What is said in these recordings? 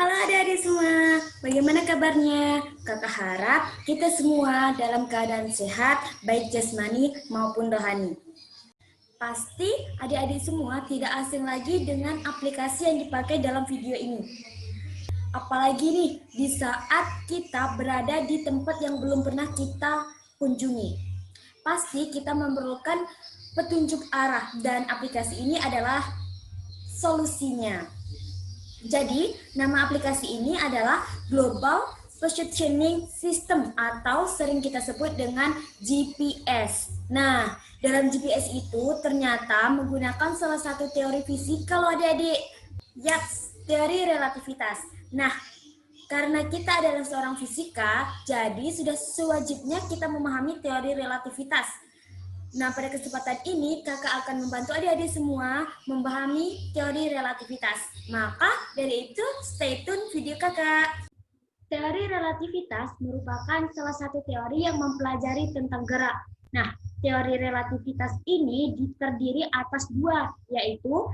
Halo adik-adik semua, bagaimana kabarnya? Kakak harap kita semua dalam keadaan sehat, baik jasmani maupun rohani. Pasti adik-adik semua tidak asing lagi dengan aplikasi yang dipakai dalam video ini. Apalagi nih, di saat kita berada di tempat yang belum pernah kita kunjungi. Pasti kita memerlukan petunjuk arah dan aplikasi ini adalah solusinya. Jadi, nama aplikasi ini adalah Global Positioning System atau sering kita sebut dengan GPS. Nah, dalam GPS itu ternyata menggunakan salah satu teori fisika loh adik-adik. Yaps, teori relativitas. Nah, karena kita adalah seorang fisika, jadi sudah sewajibnya kita memahami teori relativitas. Nah, pada kesempatan ini kakak akan membantu adik-adik semua memahami teori relativitas. Maka dari itu stay tune video kakak. Teori relativitas merupakan salah satu teori yang mempelajari tentang gerak. Nah, teori relativitas ini terdiri atas dua, yaitu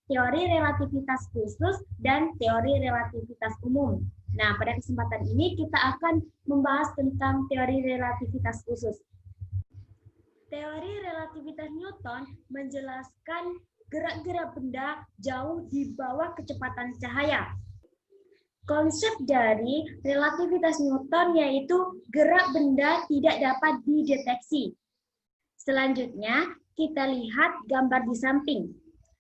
teori relativitas khusus dan teori relativitas umum. Nah, pada kesempatan ini kita akan membahas tentang teori relativitas khusus. Teori relativitas Newton menjelaskan gerak-gerak benda jauh di bawah kecepatan cahaya. Konsep dari relativitas Newton yaitu gerak benda tidak dapat dideteksi. Selanjutnya, kita lihat gambar di samping.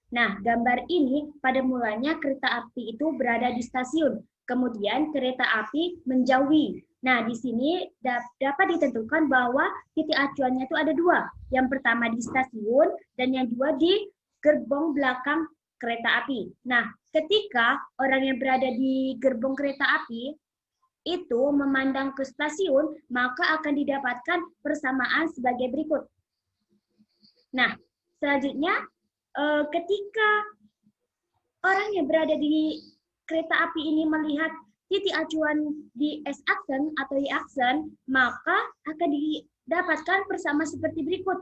Nah, gambar ini pada mulanya kereta api itu berada di stasiun, kemudian kereta api menjauhi. Nah, di sini dapat ditentukan bahwa titik acuannya itu ada dua. Yang pertama di stasiun dan yang dua di gerbong belakang kereta api. Nah, ketika orang yang berada di gerbong kereta api itu memandang ke stasiun, maka akan didapatkan persamaan sebagai berikut. Nah, selanjutnya ketika orang yang berada di kereta api ini melihat titik acuan di S-aksen atau Y-aksen, maka akan didapatkan persama seperti berikut.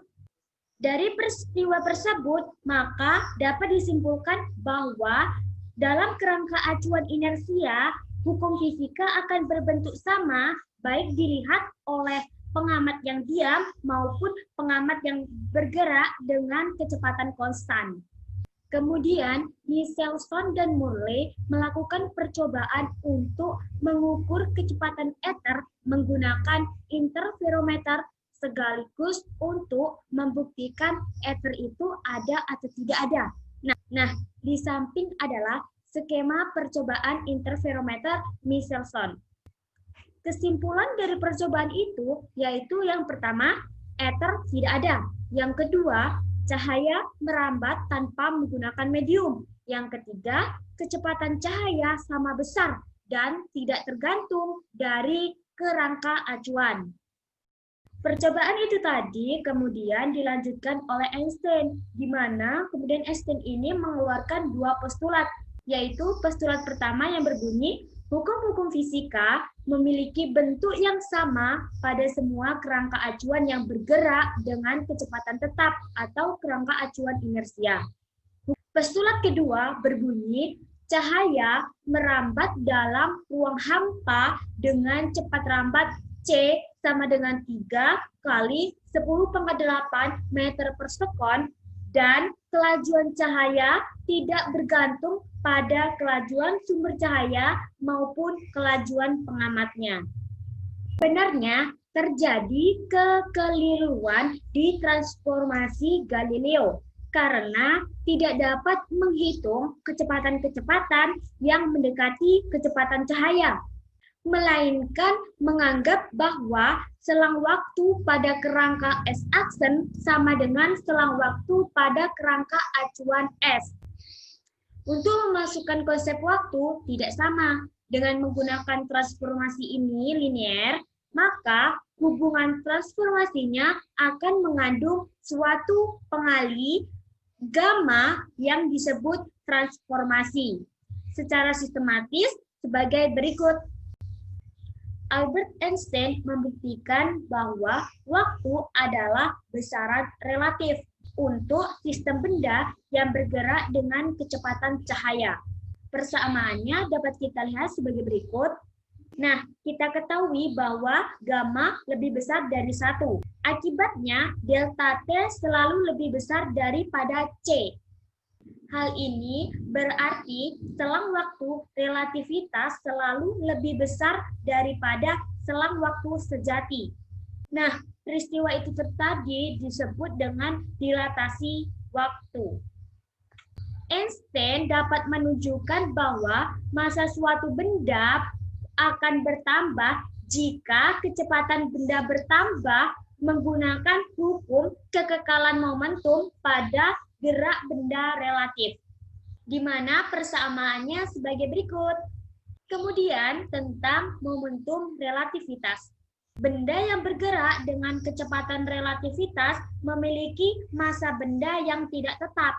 Dari peristiwa tersebut, maka dapat disimpulkan bahwa dalam kerangka acuan inersia, hukum fisika akan berbentuk sama, baik dilihat oleh pengamat yang diam maupun pengamat yang bergerak dengan kecepatan konstan. Kemudian, Michelson dan Morley melakukan percobaan untuk mengukur kecepatan ether menggunakan interferometer sekaligus untuk membuktikan ether itu ada atau tidak ada. Nah, di samping adalah skema percobaan interferometer Michelson. Kesimpulan dari percobaan itu yaitu yang pertama, ether tidak ada. Yang kedua, cahaya merambat tanpa menggunakan medium. Yang ketiga, kecepatan cahaya sama besar dan tidak tergantung dari kerangka acuan. Percobaan itu tadi kemudian dilanjutkan oleh Einstein, di mana kemudian Einstein ini mengeluarkan dua postulat, yaitu postulat pertama yang berbunyi, hukum-hukum fisika memiliki bentuk yang sama pada semua kerangka acuan yang bergerak dengan kecepatan tetap atau kerangka acuan inersia. Postulat kedua berbunyi, cahaya merambat dalam ruang hampa dengan cepat rambat C sama dengan 3 kali 10⁸ meter per sekon, dan kelajuan cahaya tidak bergantung pada kelajuan sumber cahaya maupun kelajuan pengamatnya. Sebenarnya terjadi kekeliruan di transformasi Galileo karena tidak dapat menghitung kecepatan-kecepatan yang mendekati kecepatan cahaya, melainkan menganggap bahwa selang waktu pada kerangka S-aksen sama dengan selang waktu pada kerangka acuan S. Untuk memasukkan konsep waktu tidak sama. Dengan menggunakan transformasi ini linear, maka hubungan transformasinya akan mengandung suatu pengali gamma yang disebut transformasi. Secara sistematis sebagai berikut. Albert Einstein membuktikan bahwa waktu adalah besaran relatif untuk sistem benda yang bergerak dengan kecepatan cahaya. Persamaannya dapat kita lihat sebagai berikut. Nah, kita ketahui bahwa gamma lebih besar dari 1. Akibatnya, delta T selalu lebih besar daripada C. Hal ini berarti selang waktu relativitas selalu lebih besar daripada selang waktu sejati. Nah, peristiwa itu tadi disebut dengan dilatasi waktu. Einstein dapat menunjukkan bahwa massa suatu benda akan bertambah jika kecepatan benda bertambah menggunakan hukum kekekalan momentum pada gerak benda relatif, di mana persamaannya sebagai berikut. Kemudian tentang momentum relativitas. Benda yang bergerak dengan kecepatan relativitas memiliki massa benda yang tidak tetap.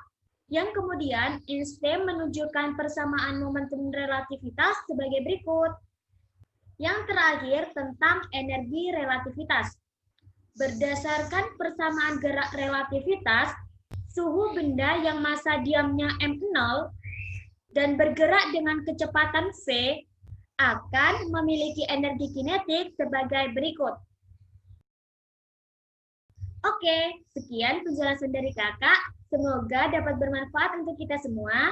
Yang kemudian Einstein menunjukkan persamaan momentum relativitas sebagai berikut. Yang terakhir tentang energi relativitas. Berdasarkan persamaan gerak relativitas, suhu benda yang massa diamnya m0 dan bergerak dengan kecepatan v akan memiliki energi kinetik sebagai berikut. Oke, sekian penjelasan dari kakak. Semoga dapat bermanfaat untuk kita semua.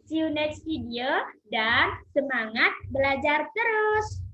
See you next video dan semangat belajar terus!